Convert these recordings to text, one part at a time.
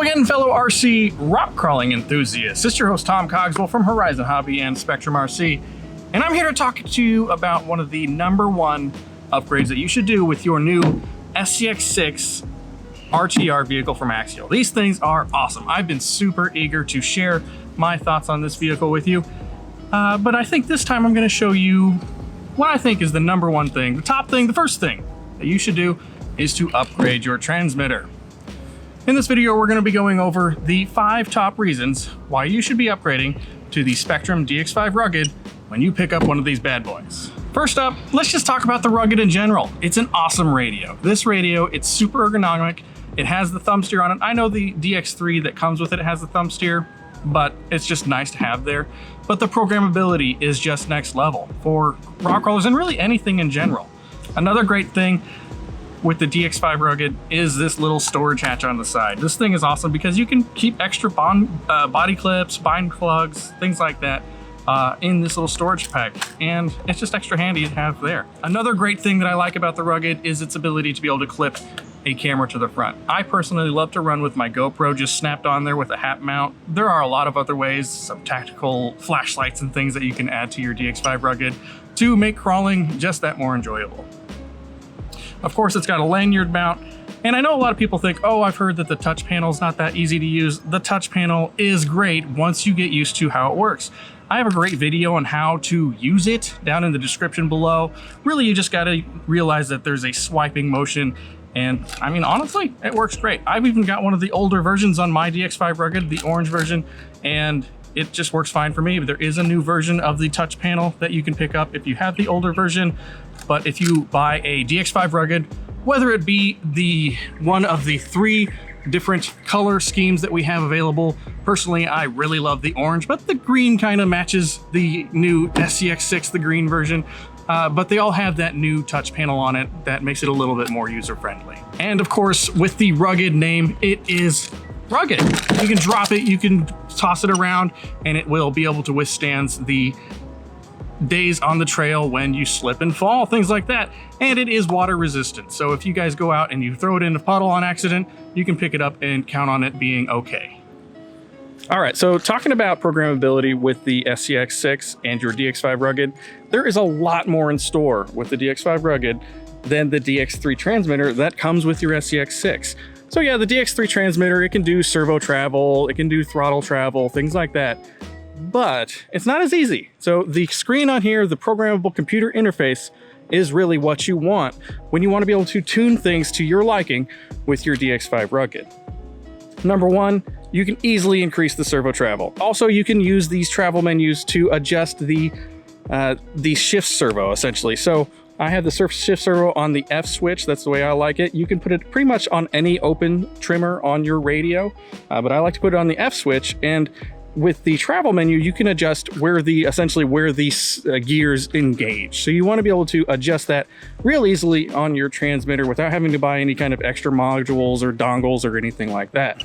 again, fellow RC rock crawling enthusiasts. It's your host, Tom Cogswell from Horizon Hobby and Spektrum RC. And I'm here to talk to you about one of the #1 upgrades that you should do with your new SCX6 RTR vehicle from Axial. These things are awesome. I've been super eager to share my thoughts on this vehicle with you. But I think this time I'm going to show you what I think is the #1 thing, the top thing, the first thing that you should do is to upgrade your transmitter. In this video, we're going to be going over the 5 top reasons why you should be upgrading to the Spektrum DX5 Rugged when you pick up one of these bad boys. First up, let's just talk about the Rugged in general. It's an awesome radio. This radio, it's super ergonomic. It has the thumb steer on it. I know the DX3 that comes with it has the thumb steer, but it's just nice to have there. But the programmability is just next level for rock crawlers and really anything in general. Another great thing with the DX5 Rugged is this little storage hatch on the side. This thing is awesome because you can keep extra body clips, bind plugs, things like that in this little storage pack, and it's just extra handy to have there. Another great thing that I like about the Rugged is its ability to be able to clip a camera to the front. I personally love to run with my GoPro just snapped on there with a hat mount. There are a lot of other ways, some tactical flashlights and things that you can add to your DX5 Rugged to make crawling just that more enjoyable. Of course, it's got a lanyard mount, and I know a lot of people think, oh, I've heard that the touch panel is not that easy to use. The touch panel is great once you get used to how it works. I have a great video on how to use it down in the description below. Really, you just gotta realize that there's a swiping motion, and I mean, honestly, it works great. I've even got one of the older versions on my DX5 Rugged, the orange version, and it just works fine for me. There is a new version of the touch panel that you can pick up if you have the older version. But if you buy a DX5 Rugged, whether it be the one of the 3 different color schemes that we have available, personally, I really love the orange, but the green kind of matches the new SCX6, the green version. But they all have that new touch panel on it that makes it a little bit more user-friendly. And of course, with the Rugged name, it is rugged. You can drop it, you can toss it around, and it will be able to withstand the days on the trail when you slip and fall, things like that. And it is water resistant. So if you guys go out and you throw it in a puddle on accident, you can pick it up and count on it being okay. All right, so talking about programmability with the SCX6 and your DX5 Rugged, there is a lot more in store with the DX5 Rugged than the DX3 transmitter that comes with your SCX6. So yeah, the DX3 transmitter, it can do servo travel, it can do throttle travel, things like that. But it's not as easy. So the screen on here, the programmable computer interface, is really what you want when you want to be able to tune things to your liking with your DX5 Rugged. #1, you can easily increase the servo travel. Also, you can use these travel menus to adjust the shift servo, essentially. So I have the shift servo on the F switch. That's the way I like it. You can put it pretty much on any open trimmer on your radio, but I like to put it on the F switch. And with the travel menu, you can adjust essentially where these gears engage. So you want to be able to adjust that real easily on your transmitter without having to buy any kind of extra modules or dongles or anything like that.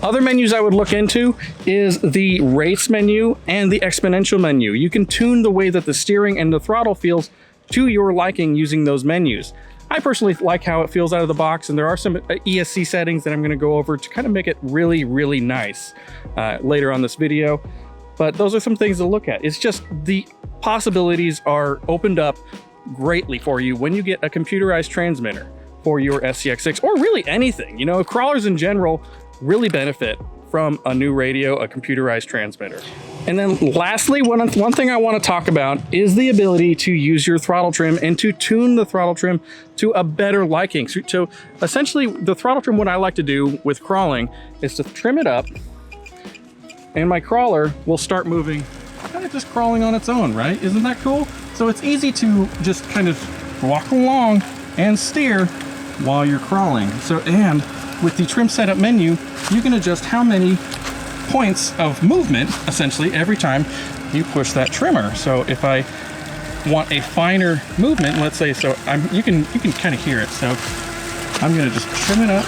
Other menus I would look into is the rates menu and the exponential menu. You can tune the way that the steering and the throttle feels to your liking using those menus. I personally like how it feels out of the box, and there are some ESC settings that I'm going to go over to kind of make it really, really nice later on this video. But those are some things to look at. It's just the possibilities are opened up greatly for you when you get a computerized transmitter for your SCX6, or really anything. You know, crawlers in general really benefit from a new radio, a computerized transmitter. And then lastly, one thing I want to talk about is the ability to use your throttle trim and to tune the throttle trim to a better liking. So essentially, the throttle trim, what I like to do with crawling is to trim it up, and my crawler will start moving, kind of just crawling on its own, right? Isn't that cool? So it's easy to just kind of walk along and steer while you're crawling. So, and with the trim setup menu, you can adjust how many points of movement, essentially, every time you push that trimmer. So if I want a finer movement, let's say, so you can kind of hear it. So I'm gonna just trim it up.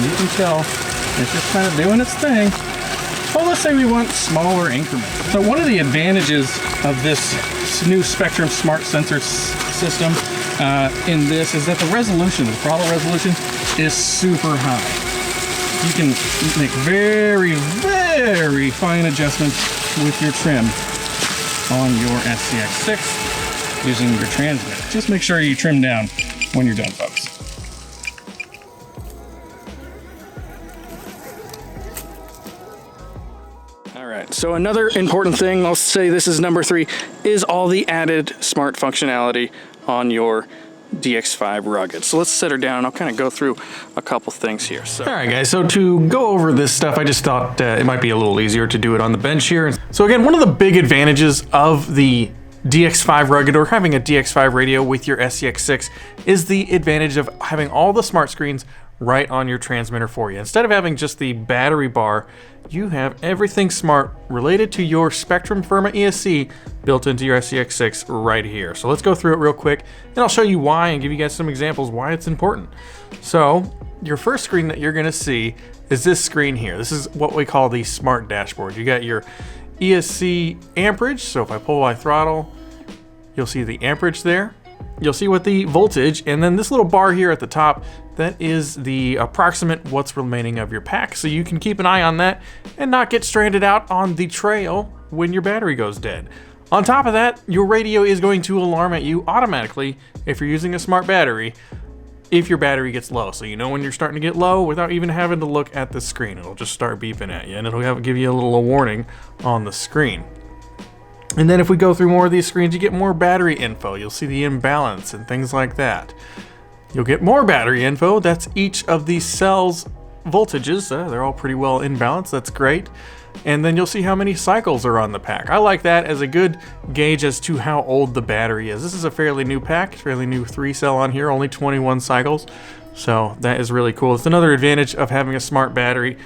You can tell it's just kind of doing its thing. Well, let's say we want smaller increments. So one of the advantages of this new Spektrum Smart Sensor system in this is that the resolution, the throttle resolution, is super high. You can make very, very fine adjustments with your trim on your SCX6 using your transmitter. Just make sure you trim down when you're done, folks. All right, so another important thing, I'll say this is number 3, is all the added smart functionality on your DX5 Rugged. So let's set her down and I'll kind of go through a couple things here. So, all right guys, so to go over this stuff, I just thought it might be a little easier to do it on the bench here. So again, one of the big advantages of the DX5 Rugged or having a DX5 radio with your SCX6 is the advantage of having all the smart screens right on your transmitter for you. Instead of having just the battery bar, you have everything smart related to your Spektrum ESC built into your SCX6 right here. So let's go through it real quick and I'll show you why and give you guys some examples why it's important. So your first screen that you're gonna see is this screen here. This is what we call the smart dashboard. You got your ESC amperage. So if I pull my throttle, you'll see the amperage there. You'll see what the voltage, and then this little bar here at the top, that is the approximate what's remaining of your pack. So you can keep an eye on that and not get stranded out on the trail when your battery goes dead. On top of that, your radio is going to alarm at you automatically if you're using a smart battery, if your battery gets low. So you know when you're starting to get low without even having to look at the screen. It'll just start beeping at you and it'll give you a little warning on the screen. And then if we go through more of these screens, you get more battery info. You'll see the imbalance and things like that. You'll get more battery info. That's each of these cells' voltages. They're all pretty well in balance. That's great. And then you'll see how many cycles are on the pack. I like that as a good gauge as to how old the battery is. This is a fairly new pack, fairly new 3-cell on here, only 21 cycles. So that is really cool. It's another advantage of having a smart battery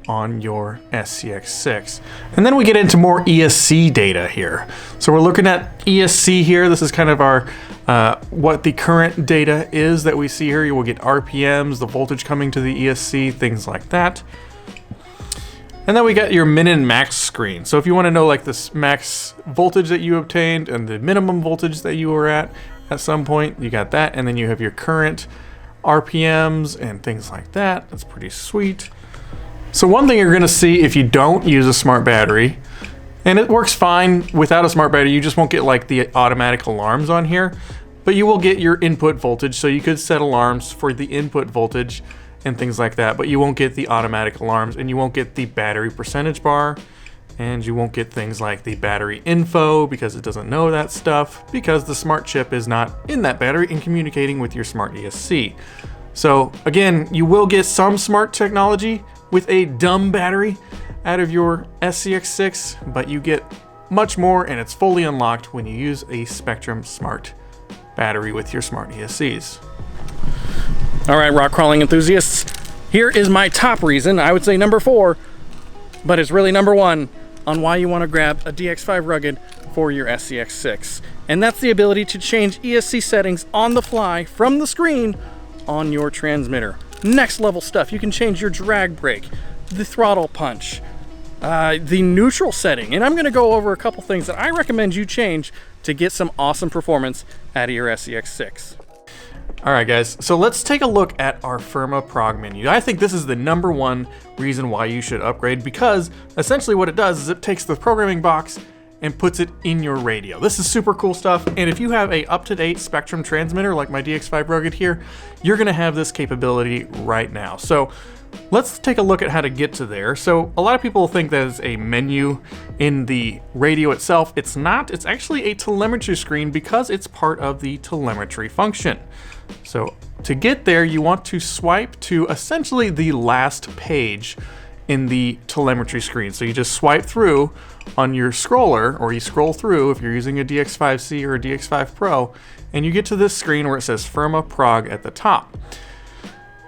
on your SCX6. And then we get into more ESC data here. So we're looking at ESC here. This is kind of our what the current data is that we see here. You will get RPMs, the voltage coming to the ESC, things like that. And then we got your min and max screen. So if you want to know like this max voltage that you obtained and the minimum voltage that you were at some point, you got that. And then you have your current RPMs and things like that. That's pretty sweet. So one thing you're gonna see if you don't use a smart battery, and it works fine without a smart battery, you just won't get like the automatic alarms on here, but you will get your input voltage. So you could set alarms for the input voltage and things like that, but you won't get the automatic alarms and you won't get the battery percentage bar, and you won't get things like the battery info because it doesn't know that stuff because the smart chip is not in that battery and communicating with your smart ESC. So again, you will get some smart technology with a dumb battery out of your SCX6, but you get much more and it's fully unlocked when you use a Spektrum smart battery with your smart ESCs. All right, rock crawling enthusiasts, here is my top reason, I would say number 4, but it's really number 1 on why you want to grab a DX5 Rugged for your SCX6. And that's the ability to change ESC settings on the fly from the screen on your transmitter. Next level stuff. You can change your drag brake, the throttle punch, the neutral setting, and I'm going to go over a couple things that I recommend you change to get some awesome performance out of your SCX6. All right guys, so let's take a look at our Firma Prog menu. I think this is the number 1 reason why you should upgrade, because essentially what it does is it takes the programming box and puts it in your radio. This is super cool stuff, and if you have a up-to-date Spektrum transmitter like my DX5 Rugged here, you're gonna have this capability right now. So let's take a look at how to get to there. So a lot of people think that it's a menu in the radio itself. It's not, it's actually a telemetry screen because it's part of the telemetry function. So to get there, you want to swipe to essentially the last page in the telemetry screen. So you just swipe through on your scroller, or you scroll through if you're using a DX5C or a DX5 Pro, and you get to this screen where it says Firma Prog at the top.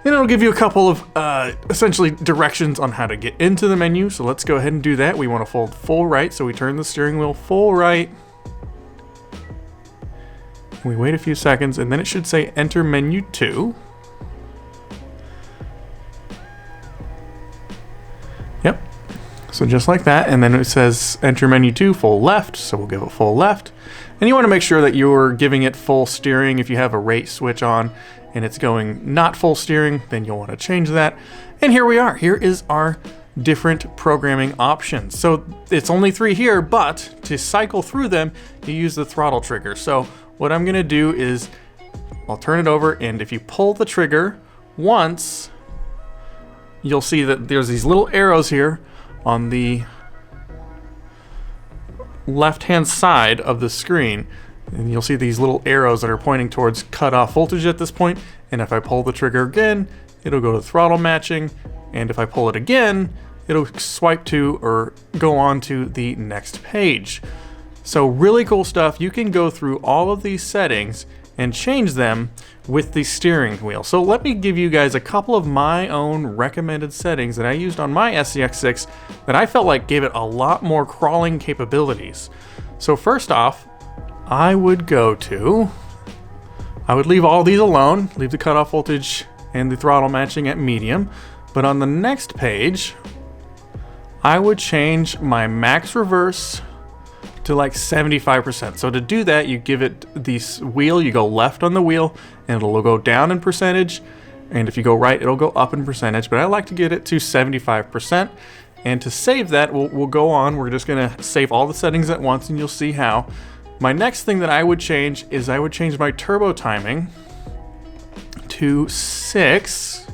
Then it'll give you a couple of essentially directions on how to get into the menu. So let's go ahead and do that. We want to fold full right, so we turn the steering wheel full right. We wait a few seconds, and then it should say Enter Menu 2. Yep. So just like that, and then it says Enter Menu 2, full left, so we'll give it full left. And you want to make sure that you're giving it full steering. If you have a rate switch on and it's going not full steering, then you'll want to change that. And here we are. Here is our different programming options. So it's only 3 here, but to cycle through them, you use the throttle trigger. So what I'm gonna do is I'll turn it over, and if you pull the trigger once, you'll see that there's these little arrows here on the left-hand side of the screen. And you'll see these little arrows that are pointing towards cutoff voltage at this point. And if I pull the trigger again, it'll go to throttle matching. And if I pull it again, it'll swipe to or go on to the next page. So really cool stuff. You can go through all of these settings and change them with the steering wheel. So let me give you guys a couple of my own recommended settings that I used on my SCX6 that I felt like gave it a lot more crawling capabilities. So first off, I would leave all these alone, leave the cutoff voltage and the throttle matching at medium. But on the next page, I would change my max reverse to like 75%. So to do that, you give it the wheel, you go left on the wheel, and it'll go down in percentage. And if you go right, it'll go up in percentage. But I like to get it to 75%. And to save that, we'll go on. We're just gonna save all the settings at once, and you'll see how. My next thing that I would change is I would change my turbo timing to 6.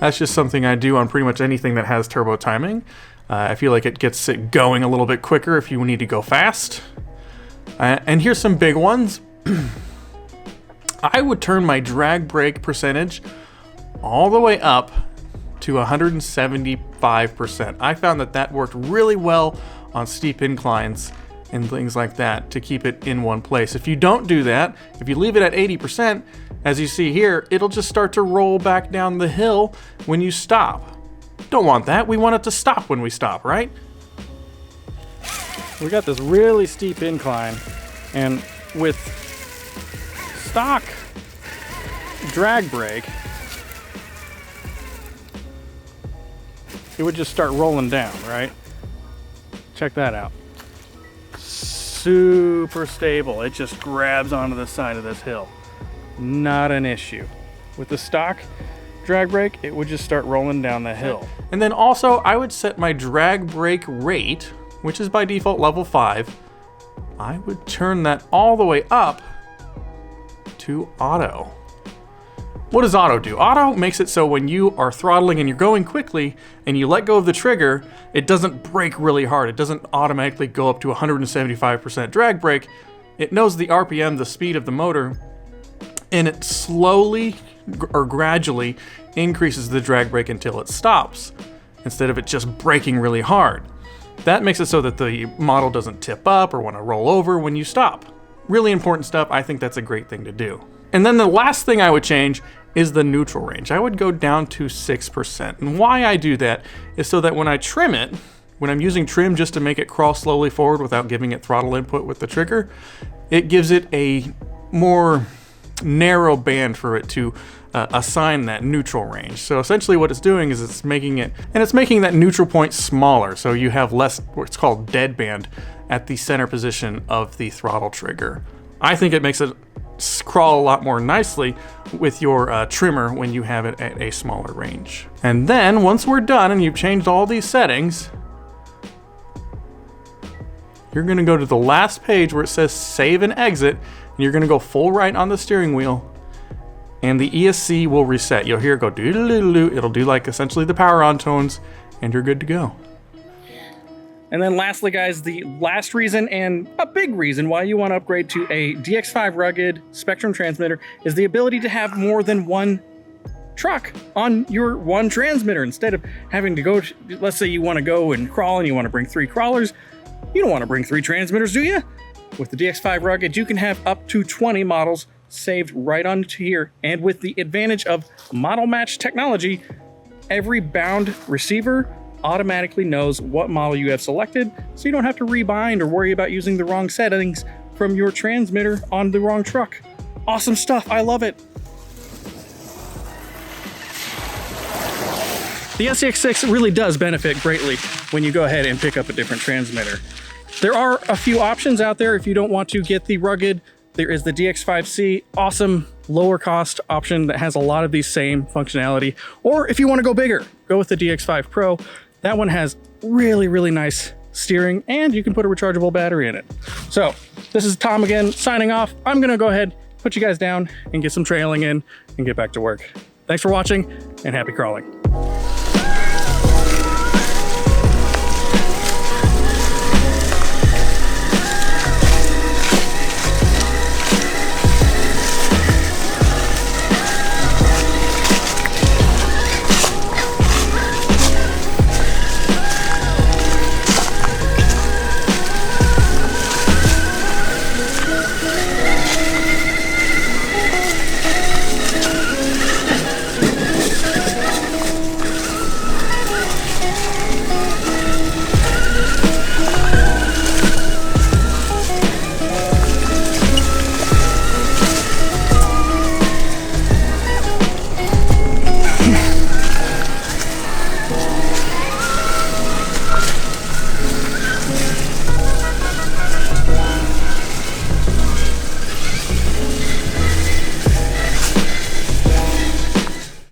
That's just something I do on pretty much anything that has turbo timing. I feel like it gets it going a little bit quicker if you need to go fast. And here's some big ones. I would turn my drag brake percentage all the way up to 175%. I found that worked really well on steep inclines and things like that to keep it in one place. If you don't do that, if you leave it at 80%, as you see here, it'll just start to roll back down the hill when you stop. Don't want that. We want it to stop when we stop, right? We got this really steep incline, and with stock drag brake, it would just start rolling down, right? Check that out. Super stable. It just grabs onto the side of this hill. Not an issue. With the stock drag brake, it would just start rolling down the hill. And then also, I would set my drag brake rate, which is by default level 5. I would turn that all the way up to auto. What does auto do? Auto makes it so when you are throttling and you're going quickly and you let go of the trigger, it doesn't brake really hard. It doesn't automatically go up to 175% drag brake. It knows the RPM, the speed of the motor, and it slowly or gradually increases the drag brake until it stops, instead of it just braking really hard. That makes it so that the model doesn't tip up or want to roll over when you stop. Really important stuff. I think that's a great thing to do. And then the last thing I would change is the neutral range. I would go down to 6%. And why I do that is so that when I trim it, when I'm using trim just to make it crawl slowly forward without giving it throttle input with the trigger, it gives it a more narrow band for it to assign that neutral range. So essentially what it's doing is it's making that neutral point smaller, so you have less what's called dead band at the center position of the throttle trigger. I think it makes it crawl a lot more nicely with your trimmer when you have it at a smaller range. And then once we're done and you've changed all these settings, you're gonna go to the last page where it says save and exit, and you're gonna go full right on the steering wheel, and the ESC will reset. You'll hear it go doo-doo-doo-doo. It'll do like essentially the power on tones, and you're good to go. And then lastly, guys, the last reason and a big reason why you want to upgrade to a DX5 Rugged Spektrum transmitter is the ability to have more than one truck on your one transmitter. Instead of having to go, let's say you want to go and crawl and you want to bring 3 crawlers, you don't want to bring 3 transmitters, do you? With the DX5 Rugged, you can have up to 20 models saved right onto here. And with the advantage of model match technology, every bound receiver automatically knows what model you have selected, so you don't have to rebind or worry about using the wrong settings from your transmitter on the wrong truck. Awesome stuff, I love it. The SCX6 really does benefit greatly when you go ahead and pick up a different transmitter. There are a few options out there if you don't want to get the Rugged. There is the DX5C, awesome lower cost option that has a lot of these same functionality. Or if you want to go bigger, go with the DX5 Pro. That one has really, really nice steering, and you can put a rechargeable battery in it. So this is Tom again, signing off. I'm gonna go ahead, put you guys down and get some trailing in and get back to work. Thanks for watching, and happy crawling.